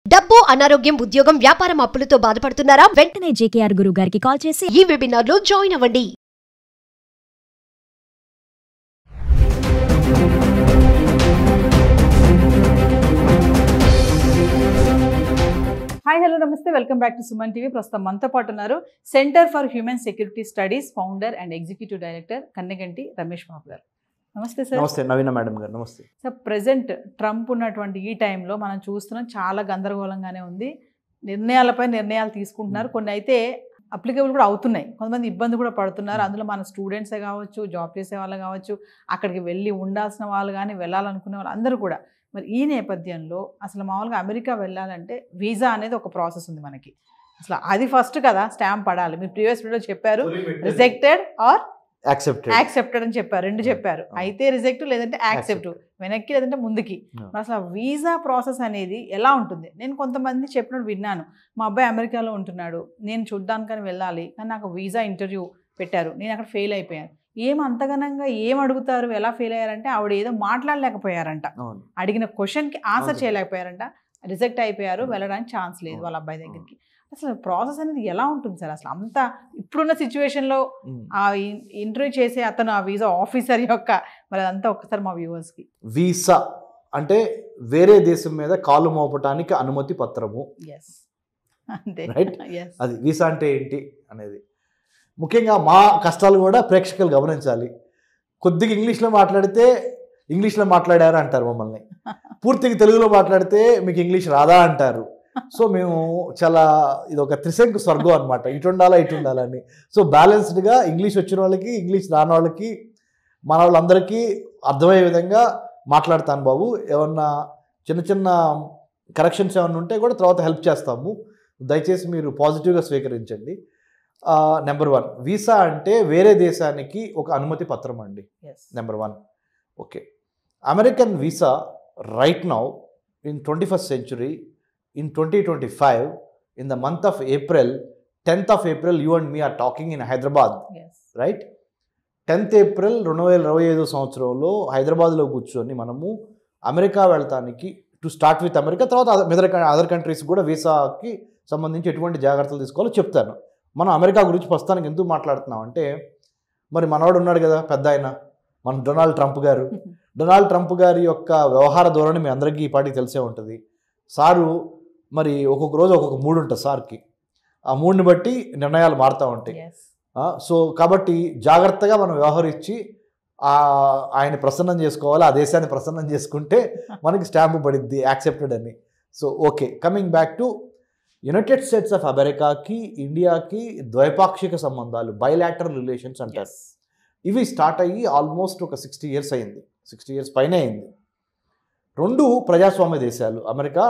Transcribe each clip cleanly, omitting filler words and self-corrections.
డబ్బు, అనారోగ్యం, ఉద్యోగం, వ్యాపారం అప్పులతో బాధపడుతున్నారా? వెంటనే జేకేఆర్ గురువు గారికి కాల్ చేసి ఈ వెబినార్ లో జాయిన్ అవ్వండి. హాయ్ హలో నమస్తే, welcome back to Suman TV. ప్రస్తుతం మనతో పాటు ఉన్నారు centre for human security studies founder and executive director Kanneganti Ramesh Babu గారు. నమస్తే సార్. నమస్తే నవీన మేడం గారు. నమస్తే సార్. ప్రజెంట్ ట్రంప్ ఉన్నటువంటి ఈ టైంలో మనం చూస్తున్నాం, చాలా గందరగోళంగానే ఉంది. నిర్ణయాలపై నిర్ణయాలు తీసుకుంటున్నారు, కొన్ని అయితే అప్లికేబుల్ కూడా అవుతున్నాయి, కొంతమంది ఇబ్బంది కూడా పడుతున్నారు. అందులో మన స్టూడెంట్సే కావచ్చు, జాబ్ చేసే వాళ్ళు కావచ్చు, అక్కడికి వెళ్ళి ఉండాల్సిన వాళ్ళు కానీ, వెళ్ళాలనుకునే వాళ్ళు అందరూ కూడా. మరి ఈ నేపథ్యంలో అసలు మామూలుగా అమెరికా వెళ్ళాలంటే వీసా అనేది ఒక ప్రాసెస్ ఉంది మనకి. అసలు అది ఫస్ట్ కదా స్టాంప్ పడాలి. మీరు ప్రీవియస్ వీడియో చెప్పారు రిజెక్టెడ్ ఆర్ యాక్సెప్టెడ్ అని చెప్పారు, రెండు చెప్పారు. అయితే రిజెక్ట్ లేదంటే యాక్సెప్ట్, వెనక్కి లేదంటే ముందుకి. మరి అసలు వీసా ప్రాసెస్ అనేది ఎలా ఉంటుంది? నేను కొంతమంది చెప్పినట్టు విన్నాను, మా అబ్బాయి అమెరికాలో ఉంటున్నాడు, నేను చూడ్డానికని వెళ్ళాలి, కానీ నాకు వీసా ఇంటర్వ్యూ పెట్టారు, నేను అక్కడ ఫెయిల్ అయిపోయాను. ఏం అంతగనంగా ఏం అడుగుతారు, ఎలా ఫెయిల్ అయ్యారంటే ఆవిడ ఏదో మాట్లాడలేకపోయారంట, అడిగిన క్వశ్చన్కి ఆన్సర్ చేయలేకపోయారంట, రిజెక్ట్ అయిపోయారు, వెళ్ళడానికి ఛాన్స్ లేదు వాళ్ళ అబ్బాయి దగ్గరికి. అసలు ప్రాసెస్ అనేది ఎలా ఉంటుంది సార్? అసలు అంత ఇప్పుడున్న సిచ్యువేషన్లో ఆ ఇంటర్వ్యూ చేసే అతను ఆ వీసా ఆఫీసర్ యొక్క మరి అదంతా ఒక్కసారి మా వ్యూవర్స్కి. వీసా అంటే వేరే దేశం మీద కాలు మోపటానికి అనుమతి పత్రము. అంతే, రైట్. అది వీసా అంటే ఏంటి అనేది ముఖ్యంగా మా కష్టాలు కూడా ప్రేక్షకులు గమనించాలి. కొద్దిగా ఇంగ్లీష్లో మాట్లాడితే ఇంగ్లీష్లో మాట్లాడారు అంటారు మమ్మల్ని, పూర్తిగా తెలుగులో మాట్లాడితే మీకు ఇంగ్లీష్ రాదా అంటారు. సో మేము చాలా ఇది ఒక త్రిశంకు స్వర్గం అనమాట, ఇటు ఉండాలని. సో బ్యాలెన్స్డ్గా ఇంగ్లీష్ వచ్చిన వాళ్ళకి, ఇంగ్లీష్ రాని వాళ్ళకి, మన వాళ్ళందరికీ అర్థమయ్యే విధంగా మాట్లాడతాను బాబు. ఏమన్నా చిన్న చిన్న కరెక్షన్స్ ఏమన్నా ఉంటే కూడా తర్వాత హెల్ప్ చేస్తాము, దయచేసి మీరు పాజిటివ్గా స్వీకరించండి. నెంబర్ 1, వీసా అంటే వేరే దేశానికి ఒక అనుమతి పత్రం అండి. Number 1. Okay, American visa right now in 21st century in 2025 in the month of April, 10th of April, you and me are talking in Hyderabad. Right? 10th April 2025 సంవత్సరంలో హైదరాబాద్లో కూర్చొని మనము అమెరికా వెళ్తానికి టు స్టార్ట్ విత్ అమెరికా, తర్వాత other countries కూడా వీసాకి సంబంధించి ఎటువంటి జాగ్రత్తలు తీసుకోవాలో చెప్తాను. మనం అమెరికా గురించి ప్రస్తుతానికి ఎందుకు మాట్లాడుతున్నాం అంటే, మరి మనవాడు ఉన్నాడు కదా పెద్ద ఆయన, మన డొనాల్డ్ ట్రంప్ గారు. డొనాల్డ్ ట్రంప్ గారి యొక్క వ్యవహార ధోరణి మీ అందరికీ ఈ పాటికి తెలిసే ఉంటుంది. సారు మరి ఒక్కొక్క రోజు ఒక్కొక్క మూడు ఉంటుంది సార్కి, ఆ మూడుని బట్టి నిర్ణయాలు మారుతూ ఉంటాయి. సో కాబట్టి జాగ్రత్తగా మనం వ్యవహరించి ఆయన ప్రసన్నం చేసుకోవాలి, ఆ దేశాన్ని ప్రసన్నం చేసుకుంటే మనకి స్టాంపు పడిద్ది యాక్సెప్టెడ్ అని. So okay, coming back to United States of అమెరికాకి ఇండియాకి ద్వైపాక్షిక సంబంధాలు, బైలాటరల్ రిలేషన్స్ అంటారు. ఇవి స్టార్ట్ అయ్యి ఆల్మోస్ట్ ఒక 60 years అయింది, 60 years పైనే అయింది. రెండు ప్రజాస్వామ్య దేశాలు, America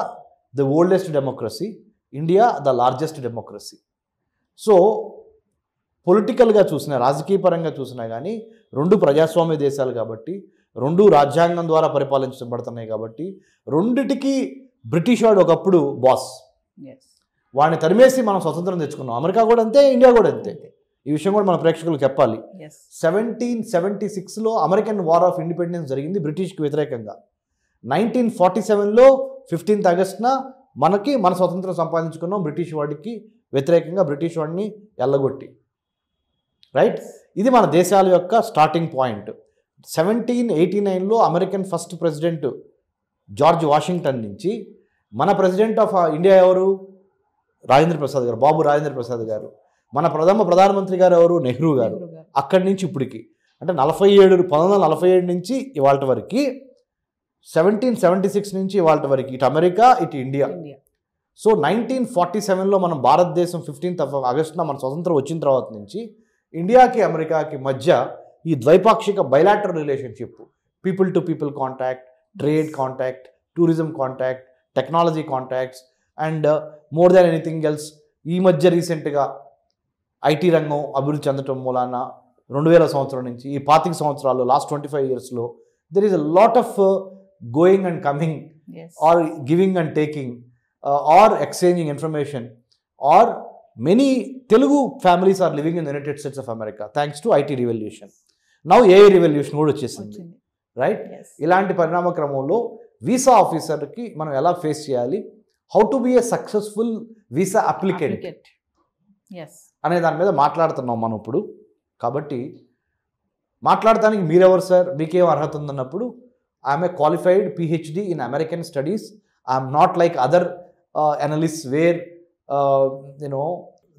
the oldest democracy, India the largest democracy. So పొలిటికల్గా చూసినా, రాజకీయ పరంగా చూసినా కానీ రెండు ప్రజాస్వామ్య దేశాలు కాబట్టి, రెండు రాజ్యాంగం ద్వారా పరిపాలించబడుతున్నాయి కాబట్టి, రెండిటికి బ్రిటిష్ వాడు ఒకప్పుడు బాస్. వాడిని తరిమేసి మనం స్వతంత్రం తెచ్చుకున్నాం. అమెరికా కూడా అంతే, ఇండియా కూడా అంతే. ఈ విషయం కూడా మన ప్రేక్షకులకు చెప్పాలి. 1776లో అమెరికన్ వార్ ఆఫ్ ఇండిపెండెన్స్ జరిగింది బ్రిటిష్కి వ్యతిరేకంగా. 1947లో 15th August మన స్వతంత్రం సంపాదించుకున్నాం బ్రిటిష్ వాడికి వ్యతిరేకంగా, బ్రిటిష్ వాడిని ఎల్లగొట్టి. రైట్, ఇది మన దేశాల యొక్క స్టార్టింగ్ పాయింట్. 1789లో American first president George Washington నుంచి మన ప్రెసిడెంట్ ఆఫ్ ఇండియా ఎవరు? రాజేంద్ర ప్రసాద్ గారు, బాబు రాజేంద్ర ప్రసాద్ గారు. మన ప్రధానమంత్రి గారు ఎవరు? నెహ్రూ గారు. అక్కడి నుంచి ఇప్పటికి అంటే 1947 నుంచి ఇవాళ వరకు, 1776 నుంచి ఇవాళ వరకు ఇటు అమెరికా ఇటు ఇండియా. సో 1947లో మనం భారతదేశం 15th August మన స్వతంత్రం వచ్చిన తర్వాత నుంచి ఇండియాకి అమెరికాకి మధ్య ఈ ద్వైపాక్షిక bilateral relationship, people to people contact, trade contact, tourism contact, technology contacts and more than anything else. ఈ మధ్య రీసెంట్గా ఐటీ రంగం అభివృద్ధి చెందటం మూలాన 2000 సంవత్సరం నుంచి ఈ 25 సంవత్సరాల్లో, లాస్ట్ 25 yearsలో there is a lot of going and coming, or giving and taking, or exchanging information, or many Telugu families are living in the United States of America thanks to IT revolution. Now AI revolution కూడా వచ్చేసింది. Right, ఇలాంటి పరిణామ క్రమంలో visa ఆఫీసర్కి మనం ఎలా face చేయాలి, how to be a successful visa applicant ఎస్ అనే దాని మీద మాట్లాడుతున్నాం మనం ఇప్పుడు. కాబట్టి మాట్లాడటానికి మీరెవరు సార్, మీకేం అర్హత ఉందన్నప్పుడు I'm a qualified PhD in American studies. I'm not like other analysts where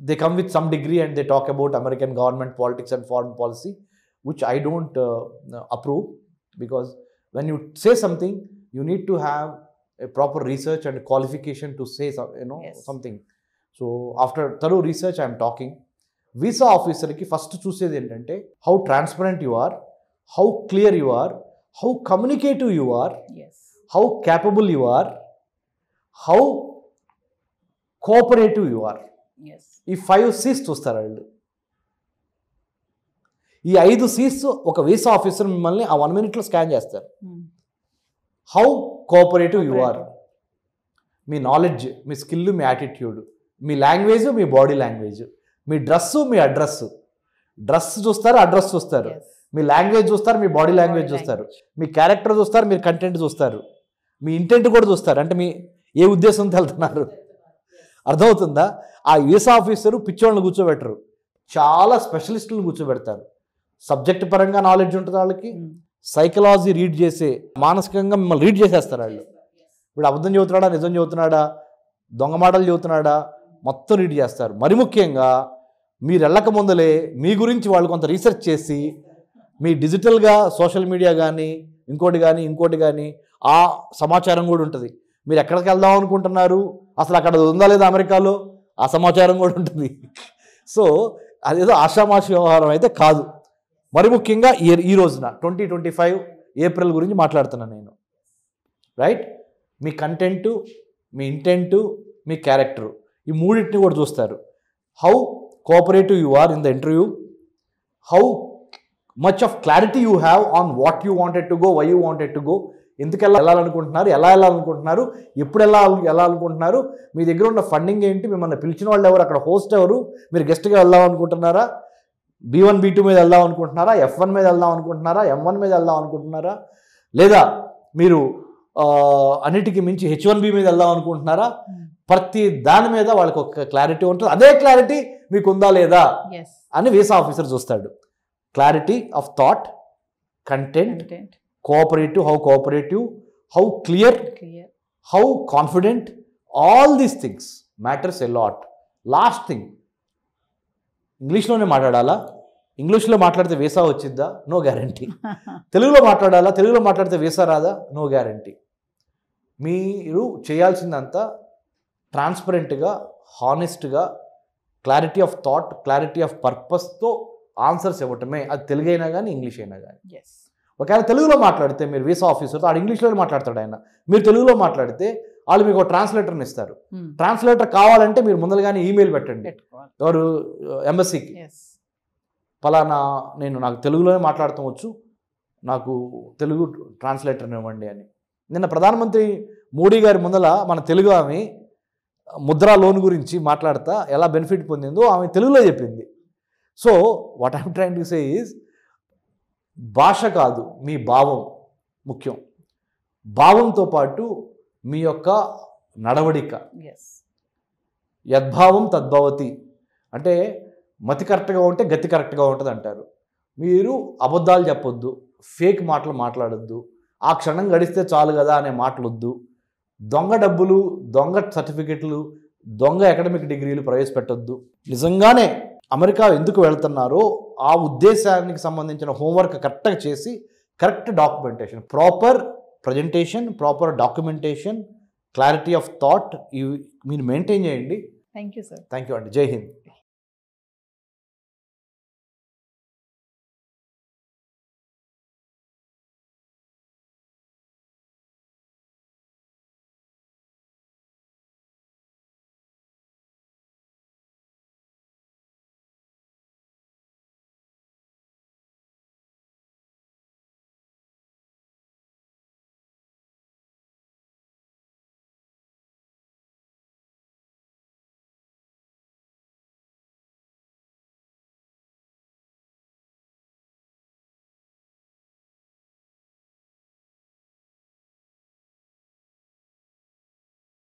they come with some degree and they talk about American government politics and foreign policy, which I don't approve, because when you say something, you need to have a proper research and qualification to say Yes. something. So after thorough research, I am talking. Visa officer ki first చూసేది ఏంటంటే how transparent you are, how clear you are, how communicative you are, yes how capable you are, how cooperative you are. Yes ఈ 5 C's చూస్తారు వాళ్ళు. ఈ 5 C's ఒక visa officer మిమ్మల్ని ఆ 1 minute scan చేస్తారు. హౌ కోఆపరేటివ్ యు ఆర్, మీ knowledge, మీ స్కిల్, మీ యాటిట్యూడ్, మీ లాంగ్వేజ్, మీ బాడీ లాంగ్వేజ్, మీ డ్రెస్సు, మీ అడ్రస్. డ్రెస్ చూస్తారు, అడ్రస్ చూస్తారు, మీ లాంగ్వేజ్ చూస్తారు, మీ బాడీ లాంగ్వేజ్ చూస్తారు, మీ క్యారెక్టర్ చూస్తారు, మీరు కంటెంట్ చూస్తారు, మీ ఇంటెంట్ కూడా చూస్తారు, అంటే మీ ఏ ఉద్దేశంతో వెళ్తున్నారు. అర్థమవుతుందా? ఆ వీసా ఆఫీసరు పిచ్చోళ్ళని కూర్చోబెట్టరు, చాలా స్పెషలిస్టులను కూర్చోబెడతారు. సబ్జెక్ట్ పరంగా నాలెడ్జ్ ఉంటుంది వాళ్ళకి, సైకలాజీ రీడ్ చేసే, మానసికంగా మిమ్మల్ని రీడ్ చేసేస్తారు వాళ్ళు. ఇప్పుడు అబద్ధం చెబుతున్నాడా, నిజం చెబుతున్నాడా, దొంగ మాటలు చెబుతున్నాడా, మొత్తం రీడ్ చేస్తారు. మరి ముఖ్యంగా మీరు వెళ్ళక ముందలే మీ గురించి వాళ్ళు కొంత రీసెర్చ్ చేసి, మీ డిజిటల్గా సోషల్ మీడియా కానీ ఇంకోటి కానీ ఆ సమాచారం కూడా ఉంటుంది. మీరు ఎక్కడికి వెళ్దాం అనుకుంటున్నారు, అసలు అక్కడ ఉందా లేదా అమెరికాలో, ఆ సమాచారం కూడా ఉంటుంది. సో అదేదో ఆషామాషి వ్యవహారం అయితే కాదు. మరి ముఖ్యంగా ఈ రోజున 2025 ఏప్రిల్ గురించి మాట్లాడుతున్నాను నేను. రైట్? మీ కంటెంటు, మీ ఇంటెంటు, మీ క్యారెక్టరు, ఈ మూడింటిని కూడా చూస్తారు. How cooperative you are in the interview, how much of clarity you have on what you wanted to go, why you wanted to go, ఎందుకు వెళ్ళాలనుకుంటున్నారు, ఎలా వెళ్ళాలనుకుంటున్నారు, ఎప్పుడు వెళ్ళాలనుకుంటున్నారు, మీ దగ్గర ఉన్న ఫండింగ్ ఏంటి, మిమ్మల్ని పిలిచిన వాళ్ళు ఎవరు, అక్కడ హోస్ట్ ఎవరు, మీరు గెస్ట్గా వెళ్దామనుకుంటున్నారా, B1 B2 మీద వెళ్దాం అనుకుంటున్నారా, F1 మీద వెళ్దాం అనుకుంటున్నారా, M1 మీద వెళ్దాం అనుకుంటున్నారా, లేదా మీరు అన్నిటికీ మించి H1B మీద వెళ్దాం అనుకుంటున్నారా, ప్రతి దాని మీద వాళ్ళకి ఒక క్లారిటీ ఉంటుంది. అదే క్లారిటీ మీకు ఉందా లేదా అని వీసా ఆఫీసర్ చూస్తాడు. Clarity of thought, content, cooperative, how clear, how confident, all these things matters a lot. Last thing, ఇంగ్లీష్లోనే మాట్లాడాలా, ఇంగ్లీష్లో మాట్లాడితే వీసా వచ్చిద్దా, నో గ్యారంటీ. తెలుగులో మాట్లాడాలా, తెలుగులో మాట్లాడితే వీసా రాదా, నో గ్యారంటీ. మీరు చేయాల్సిందంతా ట్రాన్స్పరెంట్గా, హానెస్ట్గా, clarity of thought, clarity of పర్పస్తో ఆన్సర్స్ ఇవ్వటమే. అది తెలుగు అయినా కానీ ఇంగ్లీష్ అయినా కానీ. ఒకవేళ తెలుగులో మాట్లాడితే మీరు వీసా ఆఫీసర్తో, ఆడు ఇంగ్లీష్లోనే మాట్లాడతాడు ఆయన, మీరు తెలుగులో మాట్లాడితే వాళ్ళు మీకు ఒక ట్రాన్స్లేటర్ని ఇస్తారు. ట్రాన్స్లేటర్ కావాలంటే మీరు ముందరగానే ఈమెయిల్ పెట్టండి ఎవరు ఎంబసీకి, ఫలానా నాకు తెలుగులోనే మాట్లాడటం వచ్చు, నాకు తెలుగు ట్రాన్స్లేటర్ని ఇవ్వండి అని. నిన్న ప్రధానమంత్రి మోడీ గారి ముందల మన తెలుగు ఆమె ముద్రా లోన్ గురించి మాట్లాడుతా ఎలా బెనిఫిట్ పొందిందో ఆమె తెలుగులో చెప్పింది. So what I'm trying to say is, భాష కాదు, మీ భావం ముఖ్యం. భావంతో పాటు మీ యొక్క నడవడిక, యద్భావం తద్భవతి, అంటే మతి కరెక్ట్గా ఉంటే గతి కరెక్ట్గా ఉంటుంది అంటారు. మీరు అబద్ధాలు చెప్పొద్దు, ఫేక్ మాటలు మాట్లాడొద్దు, ఆ క్షణం గడిస్తే చాలు కదా అనే మాటలొద్దు, దొంగ డబ్బులు, దొంగ సర్టిఫికెట్లు, దొంగ అకాడమిక్ డిగ్రీలు ప్రవేశపెట్టొద్దు. నిజంగానే అమెరికా ఎందుకు వెళ్తున్నారో ఆ ఉద్దేశానికి సంబంధించిన హోంవర్క్ కరెక్ట్గా చేసి, correct documentation, proper presentation, proper documentation, clarity of thought ఇవి మీరు మెయింటైన్ చేయండి. Thank you sir. Thank you అండి. జై హింద్.